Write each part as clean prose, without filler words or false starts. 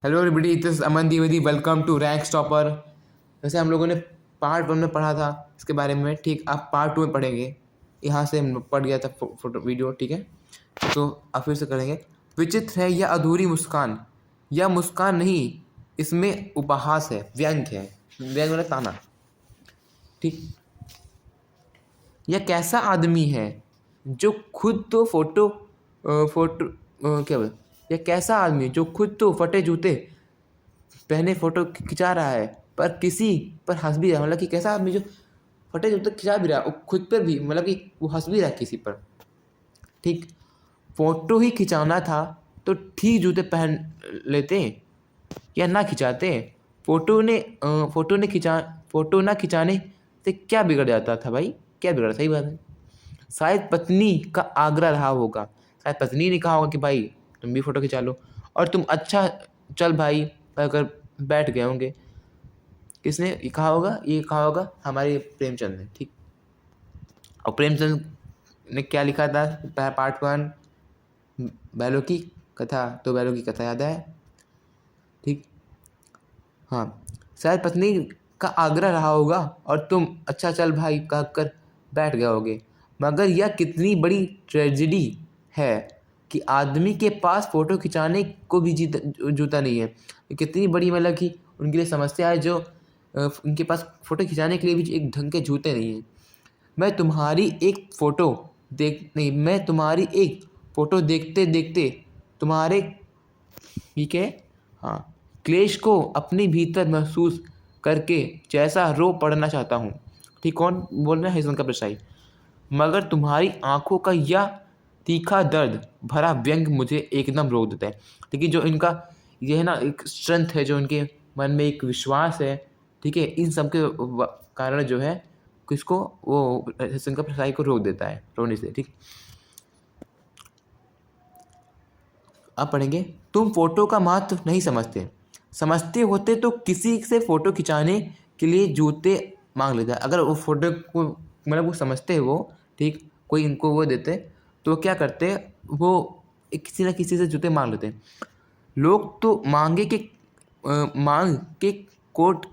Hello everybody, this is Aman Dwivedi. Welcome to rank topper. जैसे हम लोगों ने पार्ट 1 में पढ़ा था इसके बारे में, ठीक। आप पार्ट 2 में पढ़ेंगे। यहाँ से हम पढ़ गया था फोटो वीडियो, ठीक है। तो आप फिर से करेंगे। विचित्र है यह अधूरी मुस्कान, यह मुस्कान नहीं, इसमें उपहास है, व्यंग है। व्यंग मतलब ताना, ठीक। यह कैसा आदमी है जो खुद तो फोटो क्या बोले, यह कैसा आदमी है जो खुद तो फटे जूते पहने फोटो खिंचा रहा है पर किसी पर हंस भी रहा है। मतलब कि कैसा आदमी जो फटे जूते खिंचा भी रहा है, वो खुद पर भी, मतलब कि वो हंस भी रहा है किसी पर, ठीक। फोटो ही खिंचाना था तो ठीक जूते पहन लेते या ना खिंचाते। फोटो ना खिंचाने से क्या बिगड़ जाता था भाई, क्या बिगड़ा? सही बात है। शायद पत्नी का आग्रह रहा होगा, शायद पत्नी ने कहा होगा कि भाई तुम भी फोटो खिंचा लो, और तुम अच्छा चल भाई अगर बैठ गए होंगे। किसने ये कहा होगा? ये कहा होगा हमारे प्रेमचंद ने, ठीक। और प्रेमचंद ने क्या लिखा था? पार्ट 1 बैलों की कथा, तो बैलों की कथा याद है, ठीक। हाँ, शायद पत्नी का आग्रह रहा होगा और तुम अच्छा चल भाई कहकर बैठ गए होगे। मगर यह कितनी बड़ी ट्रेजेडी है कि आदमी के पास फ़ोटो खिंचाने को भी जूता नहीं है। ये कितनी बड़ी, मतलब कि उनके लिए समस्या है जो उनके पास फ़ोटो खिंचाने के लिए भी एक ढंग के जूते नहीं हैं। मैं तुम्हारी एक फ़ोटो देखते देखते तुम्हारे, ठीक है, हाँ, क्लेश को अपने भीतर महसूस करके जैसा रो पड़ना चाहता हूँ, ठीक। कौन बोल रहा है? हरिशंकर प्रसाई। मगर तुम्हारी आंखों का यह तीखा दर्द भरा व्यंग मुझे एकदम रोक देता है। लेकिन जो इनका ये है ना, एक स्ट्रेंथ है, जो इनके मन में एक विश्वास है, ठीक है, इन सब के कारण जो है किसको, वो हरिशंकर प्रसाई को रोक देता है रोने से, ठीक। अब पढ़ेंगे। तुम फोटो का महत्व नहीं समझते, समझते होते तो किसी से फ़ोटो खिंचाने के लिए जूते मांग लेते। अगर वो फ़ोटो को, मतलब वो समझते हैं वो, ठीक, कोई इनको वो देते तो क्या करते, वो किसी ना किसी से जूते मांग लेते। लोग तो मांग के कोट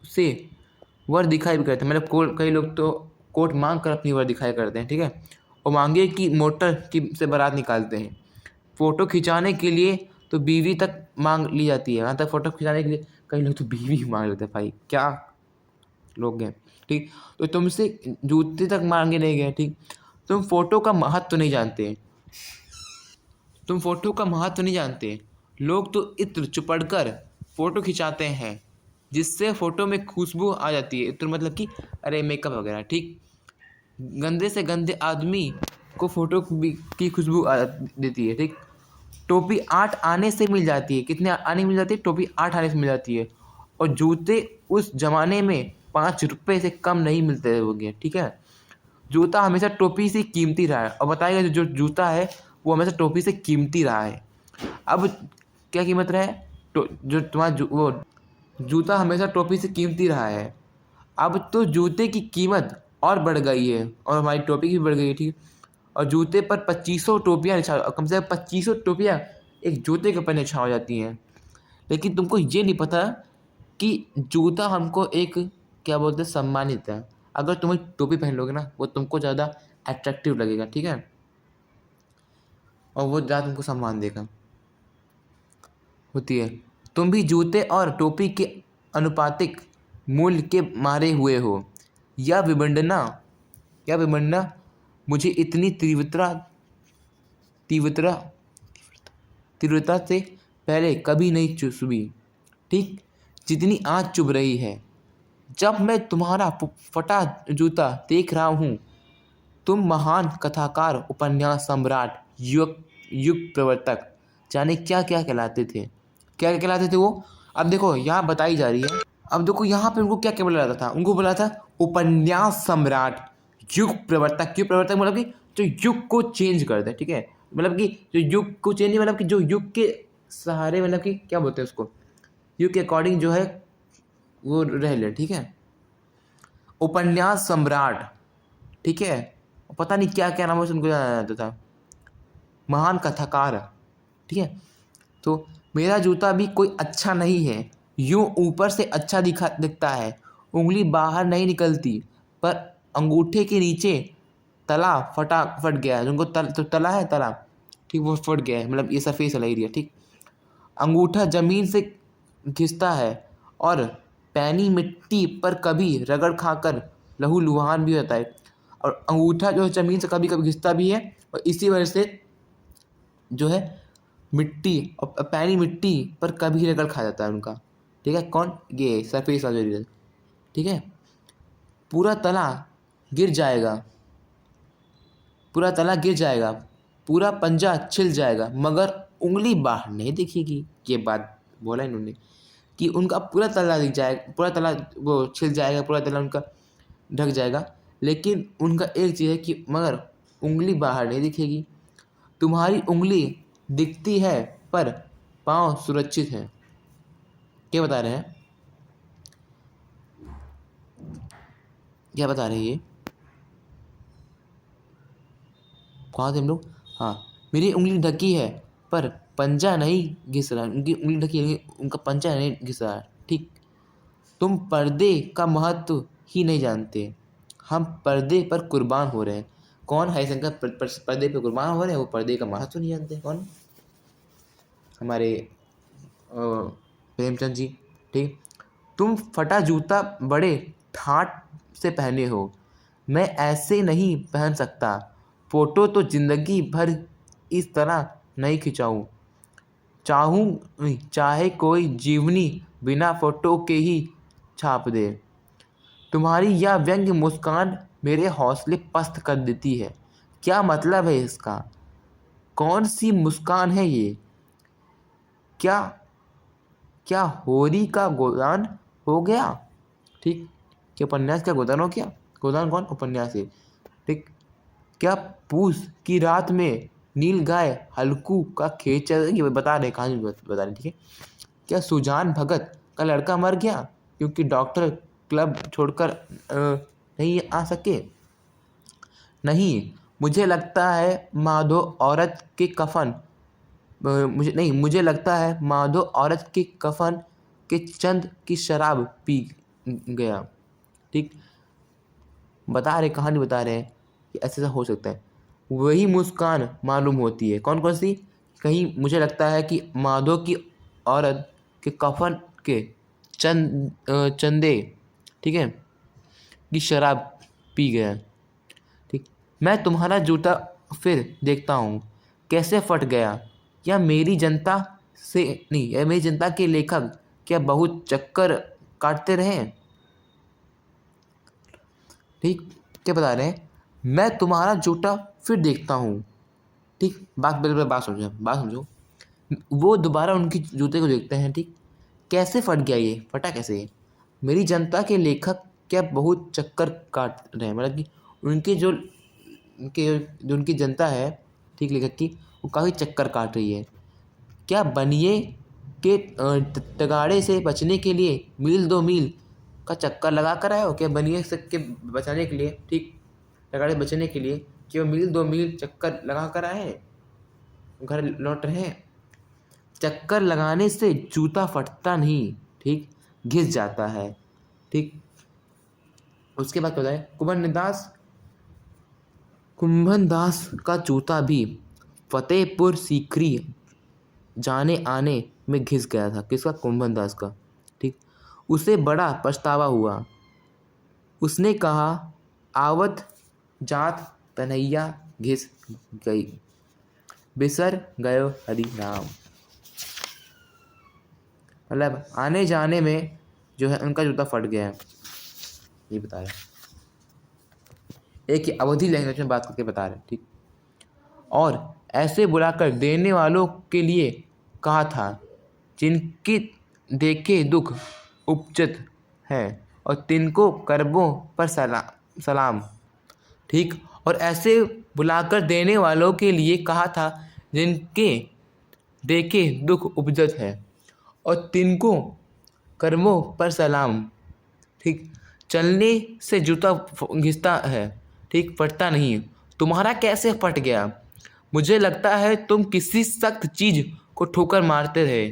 से वर दिखाई भी करते हैं। मतलब कई लोग तो कोट मांग कर अपनी वर दिखाई करते हैं, ठीक है। और मांगे की मोटर की से बारात निकालते हैं। फ़ोटो खिंचाने के लिए तो बीवी तक मांग ली जाती है। यहाँ तक फ़ोटो खिंचाने के लिए कई लोग तो बीवी ही मांग लेते हैं। भाई क्या लोग हैं, ठीक। तो तुमसे जूते तक मांगे नहीं गए, ठीक। तुम फ़ोटो का महत्व नहीं जानते, तुम फ़ोटो का महत्व नहीं जानते। लोग तो इत्र चुपड़ कर फ़ोटो खिंचाते हैं जिससे फ़ोटो में खुशबू आ जाती है। इत्र मतलब कि अरे मेकअप वगैरह, ठीक। गंदे से गंदे आदमी को फ़ोटो की खुशबू देती है, ठीक। टोपी 8 आने से मिल जाती है। कितने आने मिल जाती है? टोपी 8 आने से मिल जाती है। और जूते उस ज़माने में 5 रुपये से कम नहीं मिलते होंगे, ठीक है। जूता हमेशा टोपी से कीमती रहा है, और बताइए जो जूता है वो हमेशा टोपी से कीमती रहा है। अब क्या कीमत रहा है? जो तुम्हारा वो जूता हमेशा टोपी से कीमती रहा है। अब तो जूते की कीमत और बढ़ गई है, और हमारी टोपी की भी बढ़ गई है, ठीक। और जूते पर 2500 टोपियाँ कम से कम 2500 टोपियाँ एक जूते के ऊपर निछाव हो जाती हैं। लेकिन तुमको ये नहीं पता कि जूता हमको एक, क्या बोलते हैं, सम्मान देता है। अगर तुम एक टोपी पहन लोगे ना, वो तुमको ज़्यादा अट्रैक्टिव लगेगा, ठीक है, और वो ज़्यादा तुमको सम्मान देगा, होती है। तुम भी जूते और टोपी के अनुपातिक मूल्य के मारे हुए हो। यह विडंबना मुझे इतनी तीव्रता तीव्रता से पहले कभी नहीं चुभी, ठीक, जितनी आज चुभ रही है जब मैं तुम्हारा फटा जूता देख रहा हूँ। तुम महान कथाकार, उपन्यास सम्राट, युग प्रवर्तक, जाने क्या क्या कहलाते थे, क्या कहलाते थे वो। अब देखो यहाँ बताई जा रही है। अब देखो यहाँ पे उनको क्या क्या बोला जाता था? उनको बोला था उपन्यास सम्राट, युग प्रवर्तक। युग प्रवर्तक मतलब कि जो युग को चेंज कर दे, ठीक है। मतलब कि जो युग को चेंज, मतलब कि जो युग के सहारे, मतलब कि क्या बोलते हैं उसको, युग के अकॉर्डिंग जो है वो रह ले, ठीक है। उपन्यास सम्राट, ठीक है। पता नहीं क्या क्या नाम है उनको जाना जाता था। महान कथाकार, ठीक है। तो मेरा जूता भी कोई अच्छा नहीं है, यूं ऊपर से अच्छा दिखता है, उंगली बाहर नहीं निकलती, पर अंगूठे के नीचे तला फट गया है। उनको तो तला है, तला, ठीक, वो फट गया है, मतलब ये सरफेस वाला एरिया, ठीक। अंगूठा जमीन से घिसता है और पैनी मिट्टी पर कभी रगड़ खाकर लहूलुहान भी होता है। और अंगूठा जो है ज़मीन से कभी कभी घिसता भी है, और इसी वजह से जो है मिट्टी और पैनी मिट्टी पर कभी रगड़ खा जाता है उनका, ठीक है। कौन? ये सरफेस वाला एरिया, ठीक है। पूरा तला गिर जाएगा, पूरा तला गिर जाएगा, पूरा पंजा छिल जाएगा, मगर उंगली बाहर नहीं दिखेगी। ये बात बोला इन्होंने कि उनका पूरा तला दिख जाएगा, पूरा तला वो छिल जाएगा, पूरा तला उनका ढक जाएगा, लेकिन उनका एक चीज़ है कि मगर उंगली बाहर नहीं दिखेगी। तुम्हारी उंगली दिखती है पर पाँव सुरक्षित है। क्या बता रहे हैं? क्या बता रहे हैं ये? कहाँ थे हम लोग? हाँ, मेरी उंगली ढकी है पर पंजा नहीं घिस रहा, उनकी उंगली ढकी है, उनका पंजा नहीं घिस रहा, ठीक। तुम पर्दे का महत्व ही नहीं जानते, हम पर्दे पर कुर्बान हो रहे हैं। कौन? हरिशंकर पर्दे पर कुर्बान हो रहे हैं, वो पर्दे का महत्व नहीं जानते। कौन? हमारे प्रेमचंद जी, ठीक। तुम फटा जूता बड़े ठाट से पहने हो, मैं ऐसे नहीं पहन सकता, फ़ोटो तो ज़िंदगी भर इस तरह नहीं खिंचाऊँ, चाहे कोई जीवनी बिना फ़ोटो के ही छाप दे। तुम्हारी यह व्यंग्य मुस्कान मेरे हौसले पस्त कर देती है। क्या मतलब है इसका? कौन सी मुस्कान है ये? क्या क्या होरी का गोदान हो गया? ठीक, क्या उपन्यास का गोदान हो गया? गोदान कौन? उपन्यास है, ठीक। क्या पूस की रात में नील गाय हल्कू का खेत चल रही है? बता रहे, कहानी बता रहे, ठीक है। क्या सुजान भगत का लड़का मर गया क्योंकि डॉक्टर क्लब छोड़कर नहीं आ सके? नहीं, मुझे लगता है माधो औरत के कफन मुझे लगता है माधो औरत के कफन के चंद की शराब पी गया, ठीक। बता रहे, कहानी बता रहे हैं कि ऐसा हो सकता है। वही मुस्कान मालूम होती है। कौन कौन सी? कहीं मुझे लगता है कि माधो की औरत के कफन के चंदे, ठीक है, की शराब पी गया, ठीक। मैं तुम्हारा जूता फिर देखता हूँ कैसे फट गया। या मेरी जनता से नहीं, या मेरी जनता के लेखक क्या बहुत चक्कर काटते रहे? ठीक, क्या बता रहे हैं? मैं तुम्हारा जूता फिर देखता हूँ, ठीक। बात बिल्कुल, बात समझो। वो दोबारा उनकी जूते को देखते हैं, ठीक। कैसे फट गया ये? फटा कैसे? मेरी जनता के लेखक क्या बहुत चक्कर काट रहे हैं, मतलब कि जो उनकी जनता है, ठीक, लेखक की, वो काफ़ी चक्कर काट रही है। क्या बनिए के तगाड़े से बचने के लिए मील 2 मील का चक्कर लगा कर आए हो? क्या बनिए से के बचाने के लिए, ठीक, तगाड़े बचने के लिए क्या मील 2 मील चक्कर लगा कर आए हैं? घर लौट रहे हैं? चक्कर लगाने से जूता फटता नहीं, ठीक, घिस जाता है, ठीक। उसके बाद बताए कुंभन दास का जूता भी फतेहपुर सीकरी जाने आने में घिस गया था। किसका? कुंभन दास का, ठीक। उसे बड़ा पछतावा हुआ। उसने कहा, आवत जात तनैया घिस गई, बिसर गयो हरि नाम। मतलब आने जाने में जो है उनका जूता फट गया है, ये बता रहे। एक ही अवधि लैंग्वेज में बात करके बता रहे, ठीक। और ऐसे बुलाकर देने वालों के लिए कहा था जिनकी देखे दुख उपजत है, और तिनको करबों पर सलाम, ठीक। और ऐसे बुलाकर देने वालों के लिए कहा था जिनके देखे दुख उपजत है और तिनको कर्मों पर सलाम, ठीक। चलने से जूता घिसता है, ठीक, फटता नहीं। तुम्हारा कैसे फट गया? मुझे लगता है तुम किसी सख्त चीज़ को ठोकर मारते रहे,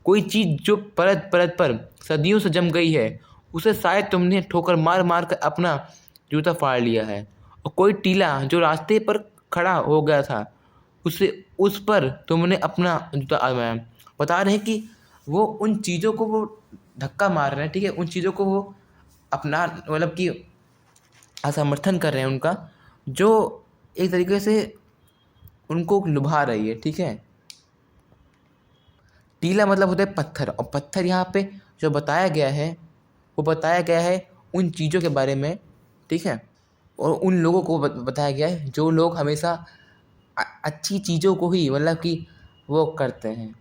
कोई चीज़ जो परत परत पर सदियों से जम गई है, उसे शायद तुमने ठोकर मार मार कर अपना जूता फाड़ लिया है। और कोई टीला जो रास्ते पर खड़ा हो गया था, उस पर तुमने अपना जूता आजमाया। बता रहे हैं कि वो उन चीज़ों को वो धक्का मार रहे हैं, ठीक है, उन चीज़ों को वो अपना मतलब कि असमर्थन कर रहे हैं उनका, जो एक तरीके से उनको लुभा रही है, ठीक है। टीला मतलब होता है पत्थर, और पत्थर यहाँ पे जो बताया गया है, वो बताया गया है उन चीज़ों के बारे में, ठीक है, और उन लोगों को बताया गया है जो लोग हमेशा अच्छी चीज़ों को ही मतलब कि वो करते हैं,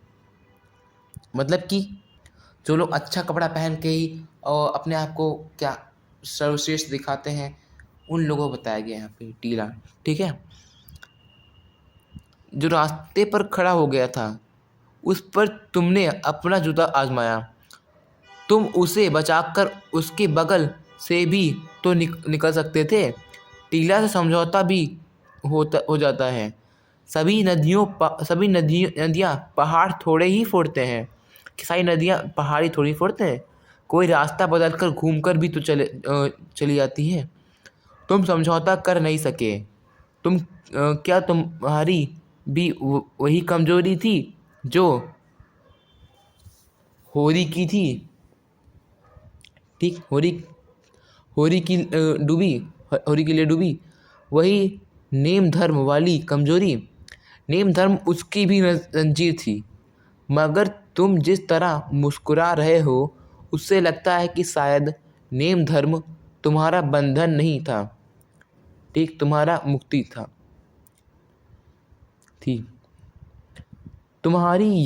मतलब कि जो लोग अच्छा कपड़ा पहन के ही और अपने आप को क्या सर्वश्रेष्ठ दिखाते हैं, उन लोगों को बताया गया है यहाँ पे टीला, ठीक है। जो रास्ते पर खड़ा हो गया था, उस पर तुमने अपना जूता आजमाया। तुम उसे बचाकर उसके बगल से भी तो निकल सकते थे। टीला से समझौता भी हो जाता है। सभी नदियाँ पहाड़ थोड़े ही फोड़ते हैं। सारी नदियाँ पहाड़ी थोड़ी फोड़ते हैं। कोई रास्ता बदलकर घूमकर भी तो चली जाती है। तुम समझौता कर नहीं सके। क्या तुम्हारी भी वही कमजोरी थी जो होरी की थी, ठीक, होरी की डूबी, होरी के लिए डूबी, वही नेम धर्म वाली कमजोरी। नेम धर्म उसकी भी जंजीर थी, मगर तुम जिस तरह मुस्कुरा रहे हो, उससे लगता है कि शायद नेम धर्म तुम्हारा बंधन नहीं था, ठीक, तुम्हारा मुक्ति था, थी। तुम्हारी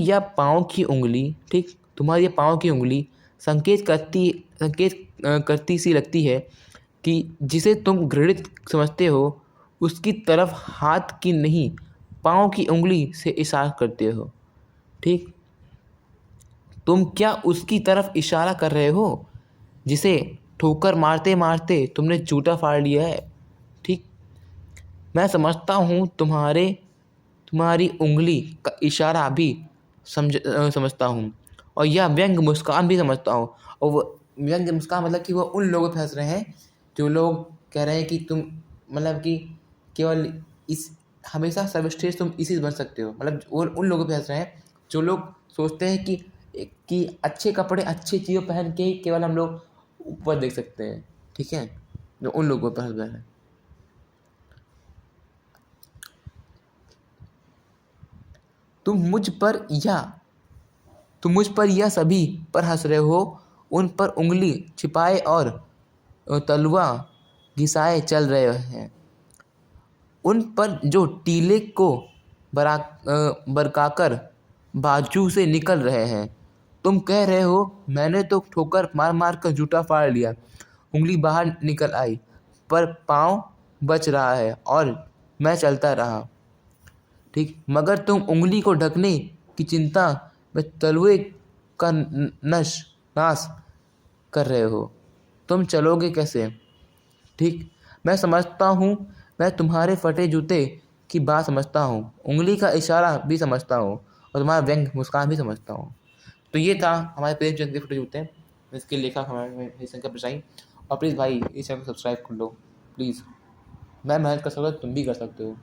या पाँव की उंगली, ठीक, तुम्हारी पाँव की उंगली संकेत करती सी लगती है कि जिसे तुम घृणित समझते हो, उसकी तरफ हाथ की नहीं, पाँव की उंगली से इशारा करते हो, ठीक। तुम क्या उसकी तरफ इशारा कर रहे हो जिसे ठोकर मारते मारते तुमने जूता फाड़ लिया है, ठीक। मैं समझता हूँ तुम्हारी उंगली का इशारा भी समझता हूँ, और यह व्यंग मुस्कान भी समझता हूँ। और वो व्यंग मुस्कान मतलब कि वो उन लोगों पे हंस रहे हैं जो लोग कह रहे हैं कि तुम मतलब कि केवल इस हमेशा सर्वश्रेष्ठ तुम इसी से बन सकते हो, मतलब वो उन लोगों पे हंस रहे हैं जो लोग सोचते हैं कि अच्छे कपड़े अच्छी चीज़ों पहन के ही केवल हम लोग ऊपर देख सकते हैं, ठीक है, जो उन लोगों पर हंस रहे हैं। तुम मुझ पर या सभी पर हंस रहे हो, उन पर उंगली छिपाए और तलवा घिसाए चल रहे हैं, उन पर जो टीले को बरकाकर बाजू से निकल रहे हैं। तुम कह रहे हो मैंने तो ठोकर मार मार कर जूता फाड़ लिया, उंगली बाहर निकल आई, पर पाँव बच रहा है और मैं चलता रहा, ठीक, मगर तुम उंगली को ढकने की चिंता में तलवे का नाश कर रहे हो। तुम चलोगे कैसे, ठीक। मैं समझता हूँ, मैं तुम्हारे फटे जूते की बात समझता हूँ, उंगली का इशारा भी समझता हूँ, और तुम्हारा व्यंग मुस्कान भी समझता हूँ। तो ये था हमारे प्रेमचंद के फटे जूते, इसके लेखक हमारे हरिशंकर प्रसाई। और प्लीज़ भाई इस चैनल को सब्सक्राइब कर लो प्लीज़। मैं मेहनत कर सकता हूँ, तुम भी कर सकते हो।